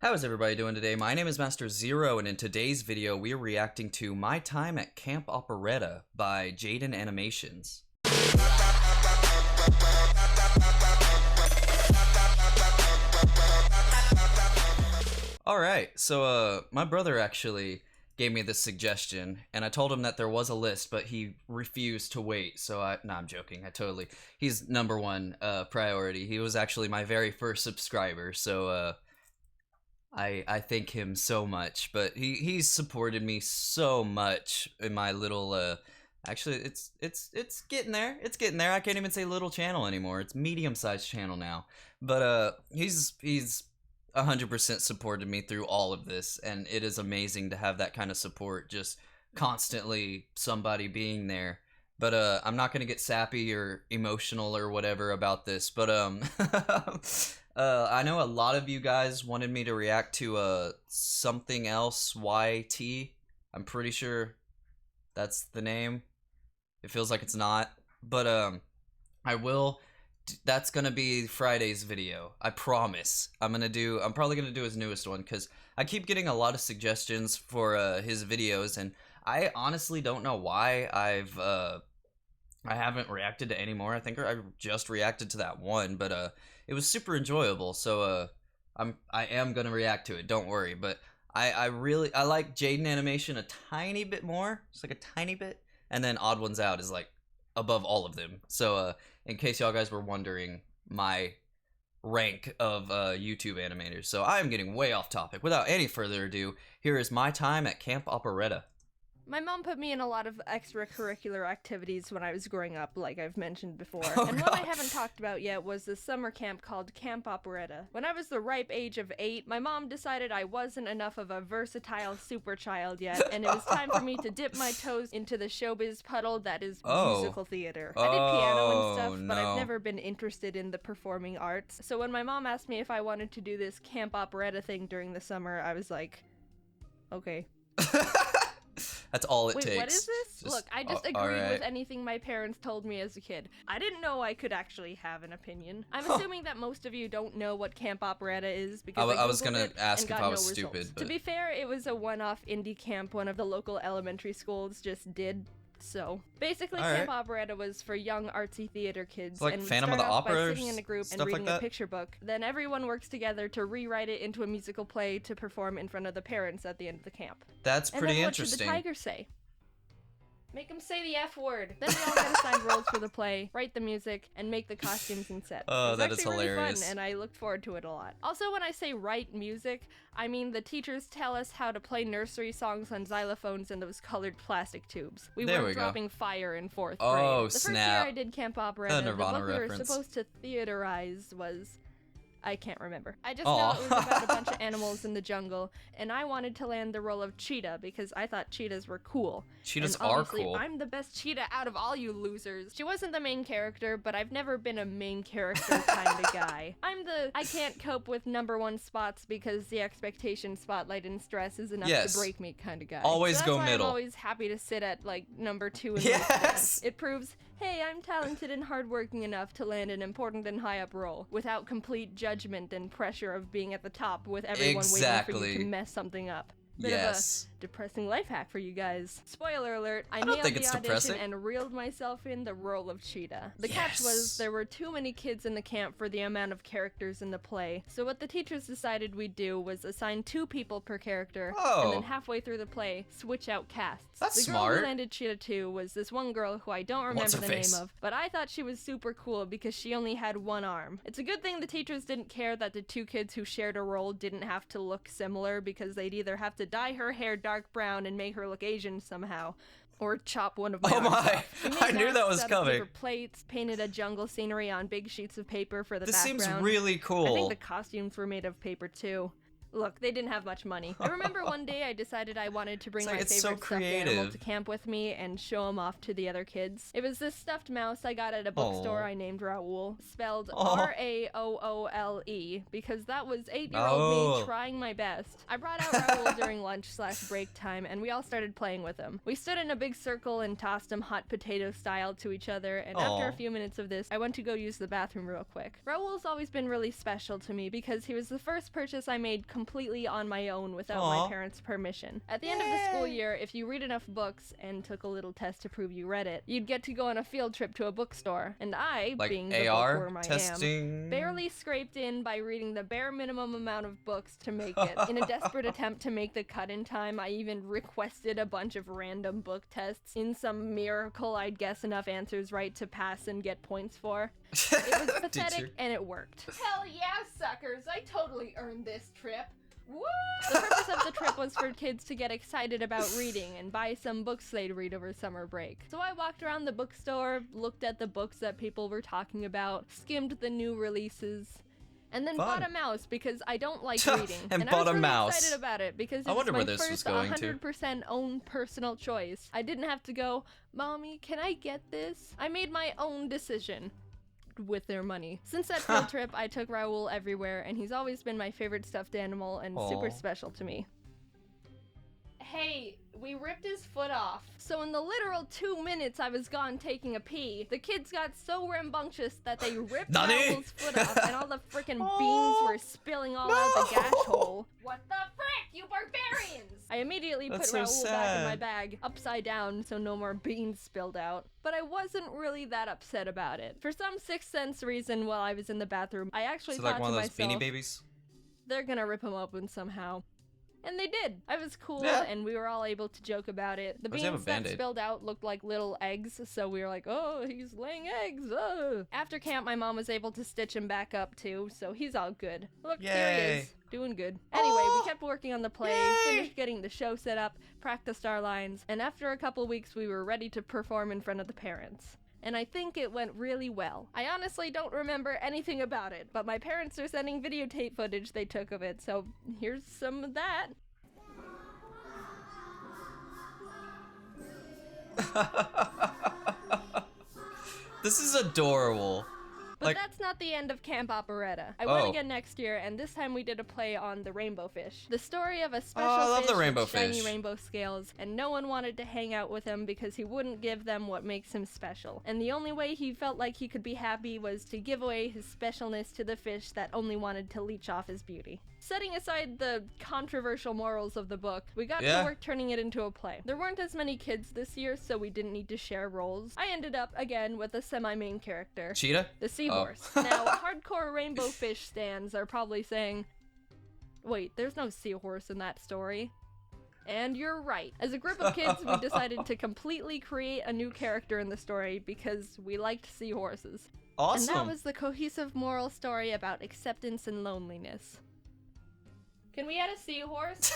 How is everybody doing today? My name is Master Zero, and in today's video, we are reacting to My Time at Camp Operetta by Jaiden Animations. Alright, so my brother actually gave me this suggestion, and I told him that there was a list, but he refused to wait, so I'm joking, he's number one priority. He was actually my very first subscriber, so I thank him so much, but he's supported me so much in my little actually it's getting there. It's getting there. I can't even say little channel anymore. It's medium-sized channel now. But he's 100% supported me through all of this, and it is amazing to have that kind of support, just constantly somebody being there. But I'm not gonna get sappy or emotional or whatever about this, but I know a lot of you guys wanted me to react to something else YT. I'm pretty sure that's the name. It feels like it's not, but I will. That's gonna be Friday's video. I promise. I'm probably gonna do his newest one because I keep getting a lot of suggestions for his videos, and I honestly don't know why I haven't reacted to any more. I think I just reacted to that one, but it was super enjoyable. So I am gonna react to it. Don't worry. But I like Jaiden Animation a tiny bit more, just like a tiny bit, and then Odd Ones Out is like above all of them. So in case y'all guys were wondering, my rank of YouTube animators. So I am getting way off topic. Without any further ado, here is My Time at Camp Operetta. My mom put me in a lot of extracurricular activities when I was growing up, like I've mentioned before. Oh, and God. one I haven't talked about yet was the summer camp called Camp Operetta. When I was the ripe age of 8, my mom decided I wasn't enough of a versatile super child yet, and it was time for me to dip my toes into the showbiz puddle that is musical theater. I did piano and stuff, but I've never been interested in the performing arts. So when my mom asked me if I wanted to do this Camp Operetta thing during the summer, I was like, okay. That's all it Wait, takes. what is this? Look, I just agreed with anything my parents told me as a kid. I didn't know I could actually have an opinion. I'm assuming that most of you don't know what Camp Operetta is because I was gonna ask if I was stupid. But... To be fair, it was a one-off indie camp one of the local elementary schools just did. So basically, Camp Operetta was for young artsy theater kids, like and Phantom start of the off Opera by sitting in a group and reading a picture book. Then everyone works together to rewrite it into a musical play to perform in front of the parents at the end of the camp. That's pretty and then interesting. What should the tiger say? Make him say the F word. Then we all get assigned roles for the play, write the music, and make the costumes and set. Oh, that is hilarious. Really fun, and I looked forward to it a lot. Also, when I say write music, I mean the teachers tell us how to play nursery songs on xylophones and those colored plastic tubes. We were dropping fire in 4th grade. Oh, the first snap. year I did Camp Operetta, the book we were supposed to theaterize was... I can't remember. I just know it was about a bunch of animals in the jungle, and I wanted to land the role of cheetah because I thought cheetahs were cool. Cheetahs and are cool. I'm the best cheetah out of all you losers. She wasn't the main character, but I've never been a main character kind of guy. I'm the I can't cope with #1 spots because the expectation, spotlight, and stress is enough to break me kind of guy. Always so go why middle. I'm always happy to sit at like #2 in yes. It proves, hey, I'm talented and hardworking enough to land an important and high up role without complete judgment and pressure of being at the top with everyone waiting for you to mess something up. Bit of a depressing life hack for you guys. Spoiler alert, I nailed the audition and reeled myself in the role of cheetah. The catch was there were too many kids in the camp for the amount of characters in the play, so what the teachers decided we'd do was assign 2 people per character, and then halfway through the play, switch out casts. That's the girl who landed Cheetah 2 was this one girl who I don't remember the name of, but I thought she was super cool because she only had 1 arm. It's a good thing the teachers didn't care that the 2 kids who shared a role didn't have to look similar because they'd either have to dye her hair dark brown and make her look Asian somehow, or chop one of my arms off. I knew that was coming. Paper plates, painted a jungle scenery on big sheets of paper for the background. This seems really cool. I think the costumes were made of paper too. Look, they didn't have much money. I remember one day I decided I wanted to bring my favorite stuffed animal to camp with me and show him off to the other kids. It was this stuffed mouse I got at a bookstore I named Raoul, spelled R-A-O-O-L-E, because that was 8-year-old me trying my best. I brought out Raoul during lunch/break time, and we all started playing with him. We stood in a big circle and tossed him hot potato style to each other, and after a few minutes of this, I went to go use the bathroom real quick. Raoul's always been really special to me because he was the first purchase I made completely on my own without my parents' permission. At the end of the school year, if you read enough books and took a little test to prove you read it, you'd get to go on a field trip to a bookstore. And I, like being the AR bookworm I testing, am, barely scraped in by reading the bare minimum amount of books to make it. In a desperate attempt to make the cut in time, I even requested a bunch of random book tests. In some miracle, I'd guess enough answers right to pass and get points for. It was pathetic, and it worked. Hell yeah, suckers! I totally earned this trip. Woo! The purpose of the trip was for kids to get excited about reading and buy some books they'd read over summer break. So I walked around the bookstore, looked at the books that people were talking about, skimmed the new releases, and then bought a mouse because I don't like reading. and I was bought a really mouse. Excited about it because it I was wonder my where this was first going to. 100% own personal choice. I didn't have to go, Mommy, can I get this? I made my own decision. With their money. Since that field trip, I took Raoul everywhere, and he's always been my favorite stuffed animal and super special to me. Hey, we ripped his foot off. So in the literal 2 minutes I was gone taking a pee, the kids got so rambunctious that they ripped Raoul's foot off, and all the frickin' beans were spilling all out the gash hole. What the frick, you barbarians! I immediately put Raoul back in my bag, upside down, so no more beans spilled out. But I wasn't really that upset about it. For some sixth sense reason, while I was in the bathroom, I actually thought to myself, one of those Beanie Babies? They're gonna rip him open somehow. And they did. I was cool, and we were all able to joke about it. The beans that spilled out looked like little eggs, so we were like, oh, he's laying eggs. After camp, my mom was able to stitch him back up, too, so he's all good. Look, there he is. Doing good. Anyway, we kept working on the play, finished getting the show set up, practiced our lines, and after a couple weeks, we were ready to perform in front of the parents. And I think it went really well. I honestly don't remember anything about it, but my parents are sending videotape footage they took of it, so here's some of that. This is adorable. But that's not the end of Camp Operetta. I went again next year, and this time we did a play on the rainbow fish. The story of a special fish with shiny rainbow scales, and no one wanted to hang out with him because he wouldn't give them what makes him special. And the only way he felt like he could be happy was to give away his specialness to the fish that only wanted to leech off his beauty. Setting aside the controversial morals of the book, we got to work turning it into a play. There weren't as many kids this year, so we didn't need to share roles. I ended up, again, with a semi-main character. Cheetah? The seahorse. Now, hardcore rainbow fish stands are probably saying, wait, there's no seahorse in that story. And you're right. As a group of kids, we decided to completely create a new character in the story because we liked seahorses. Awesome. And that was the cohesive moral story about acceptance and loneliness. Can we add a seahorse?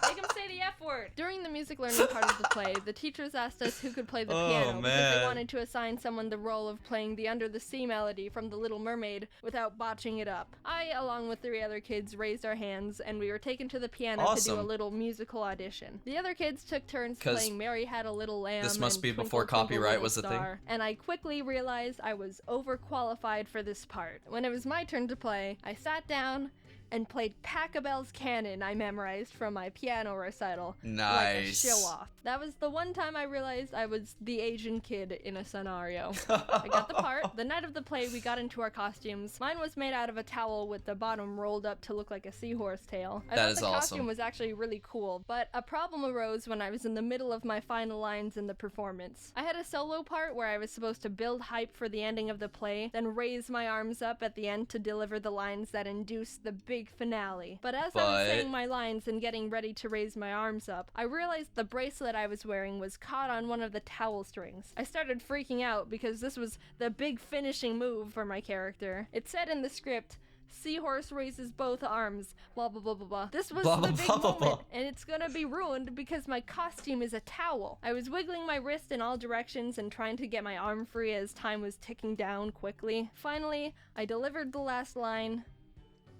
Make him say the F word. During the music learning part of the play, the teachers asked us who could play the piano because they wanted to assign someone the role of playing the Under the Sea melody from The Little Mermaid without botching it up. I, along with 3 other kids, raised our hands, and we were taken to the piano to do a little musical audition. The other kids took turns playing Mary Had a Little Lamb. This must be Twinkle, before Twinkle, copyright Little was a thing. Star, and I quickly realized I was overqualified for this part. When it was my turn to play, I sat down and played Pachelbel's Canon I memorized from my piano recital. Nice. Like a show-off. That was the one time I realized I was the Asian kid in a scenario. I got the part. The night of the play, we got into our costumes. Mine was made out of a towel with the bottom rolled up to look like a seahorse tail. I thought the costume was actually really cool, but a problem arose when I was in the middle of my final lines in the performance. I had a solo part where I was supposed to build hype for the ending of the play, then raise my arms up at the end to deliver the lines that induced the big finale. But as I was saying my lines and getting ready to raise my arms up, I realized the bracelet I was wearing was caught on one of the towel strings. I started freaking out because this was the big finishing move for my character. It said in the script, "Seahorse raises both arms, blah blah blah blah blah." This was the big moment, and it's gonna be ruined because my costume is a towel. I was wiggling my wrist in all directions and trying to get my arm free as time was ticking down quickly. Finally, I delivered the last line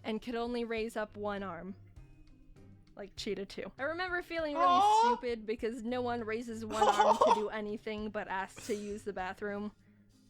and could only raise up one arm. Like Cheetah 2. I remember feeling really stupid because no one raises one arm to do anything but ask to use the bathroom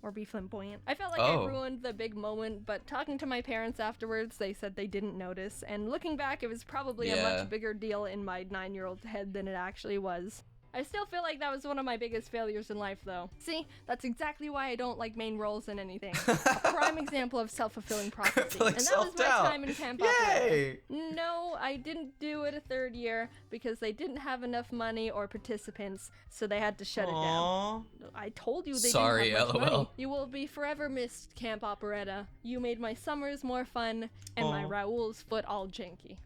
or be flamboyant. I felt like I ruined the big moment, but talking to my parents afterwards, they said they didn't notice, and looking back, it was probably a much bigger deal in my 9-year-old head than it actually was. I still feel like that was one of my biggest failures in life, though. See, that's exactly why I don't like main roles in anything. A prime example of self-fulfilling prophecy. And that was my time in Camp Operetta. No, I didn't do it a third year because they didn't have enough money or participants, so they had to shut it down. I told you they didn't have much money. You will be forever missed, Camp Operetta. You made my summers more fun and my Raoul's foot all janky.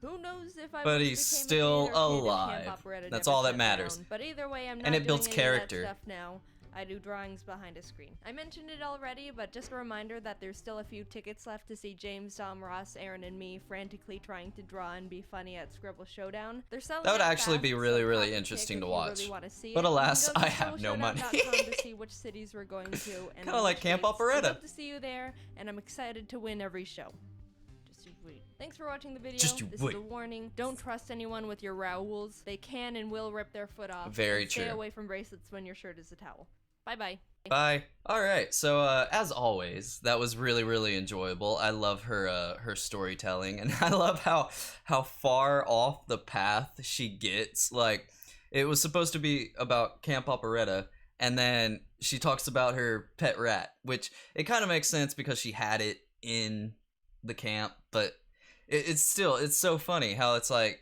Who knows if I But he's still alive. That's all that matters. But either way, I'm not and it builds doing character. Any of that stuff now. I do drawings behind a screen. I mentioned it already, but just a reminder that there's still a few tickets left to see James, Tom, Ross, Aaron, and me frantically trying to draw and be funny at Scribble Showdown. They're selling that would actually be really interesting to watch. Really but alas, I have no money. to see which cities we're going to. Kind of like Camp Operetta. I'd love to see you there, and I'm excited to win every show. Thanks for watching the video. This is a warning. Don't trust anyone with your Raouls. They can and will rip their foot off. Very true. Stay away from bracelets when your shirt is a towel. Bye-bye. Bye. Alright, so as always, that was really enjoyable. I love her storytelling, and I love how far off the path she gets. Like, it was supposed to be about Camp Operetta, and then she talks about her pet rat, which it kind of makes sense because she had it in the camp, but it's so funny how it's like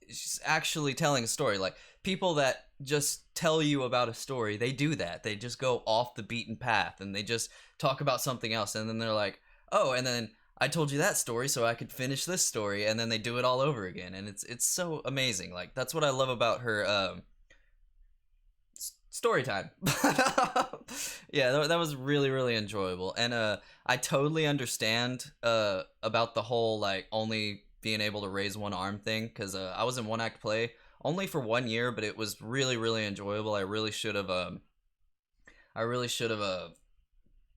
she's actually telling a story. Like, people that just tell you about a story, they do that. They just go off the beaten path and they just talk about something else, and then they're like, oh, and then I told you that story so I could finish this story, and then they do it all over again, and it's so amazing. Like, that's what I love about her story time. Yeah, that was really enjoyable, and I totally understand about the whole like only being able to raise one arm thing, because I was in one act play only for 1 year, but it was really enjoyable. I really should have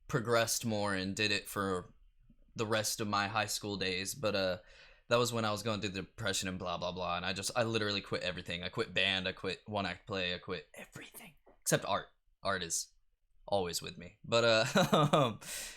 progressed more and did it for the rest of my high school days, but that was when I was going through the depression and blah blah, and I literally quit everything. I quit band, I quit one act play, I quit everything except art. Art is always with me, but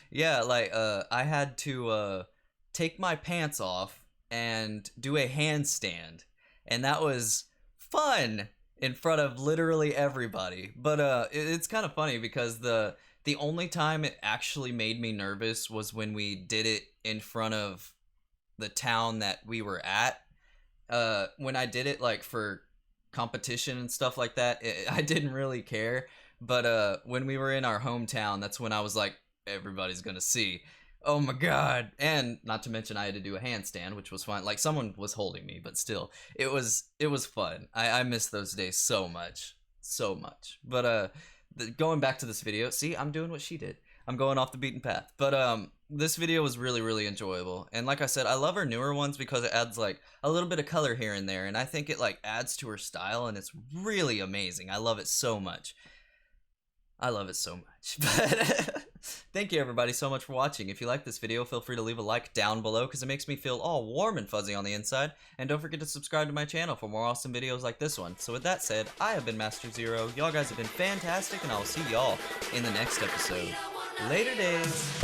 yeah, like I had to take my pants off and do a handstand, and that was fun in front of literally everybody. But it's kind of funny because the only time it actually made me nervous was when we did it in front of the town that we were at. When I did it like for competition and stuff like that, I didn't really care. But when we were in our hometown, that's when I was like, everybody's gonna see. Oh my god. And not to mention I had to do a handstand, which was fun. Like, someone was holding me, but still, it was fun. I miss those days so much. But going back to this video, see, I'm doing what she did. I'm going off the beaten path. But this video was really enjoyable. And like I said, I love her newer ones because it adds like a little bit of color here and there, and I think it like adds to her style, and it's really amazing. I love it so much. But thank you everybody so much for watching. If you like this video, feel free to leave a like down below because it makes me feel all warm and fuzzy on the inside. And don't forget to subscribe to my channel for more awesome videos like this one. So with that said, I have been Master Zero. Y'all guys have been fantastic, and I will see y'all in the next episode. Later days.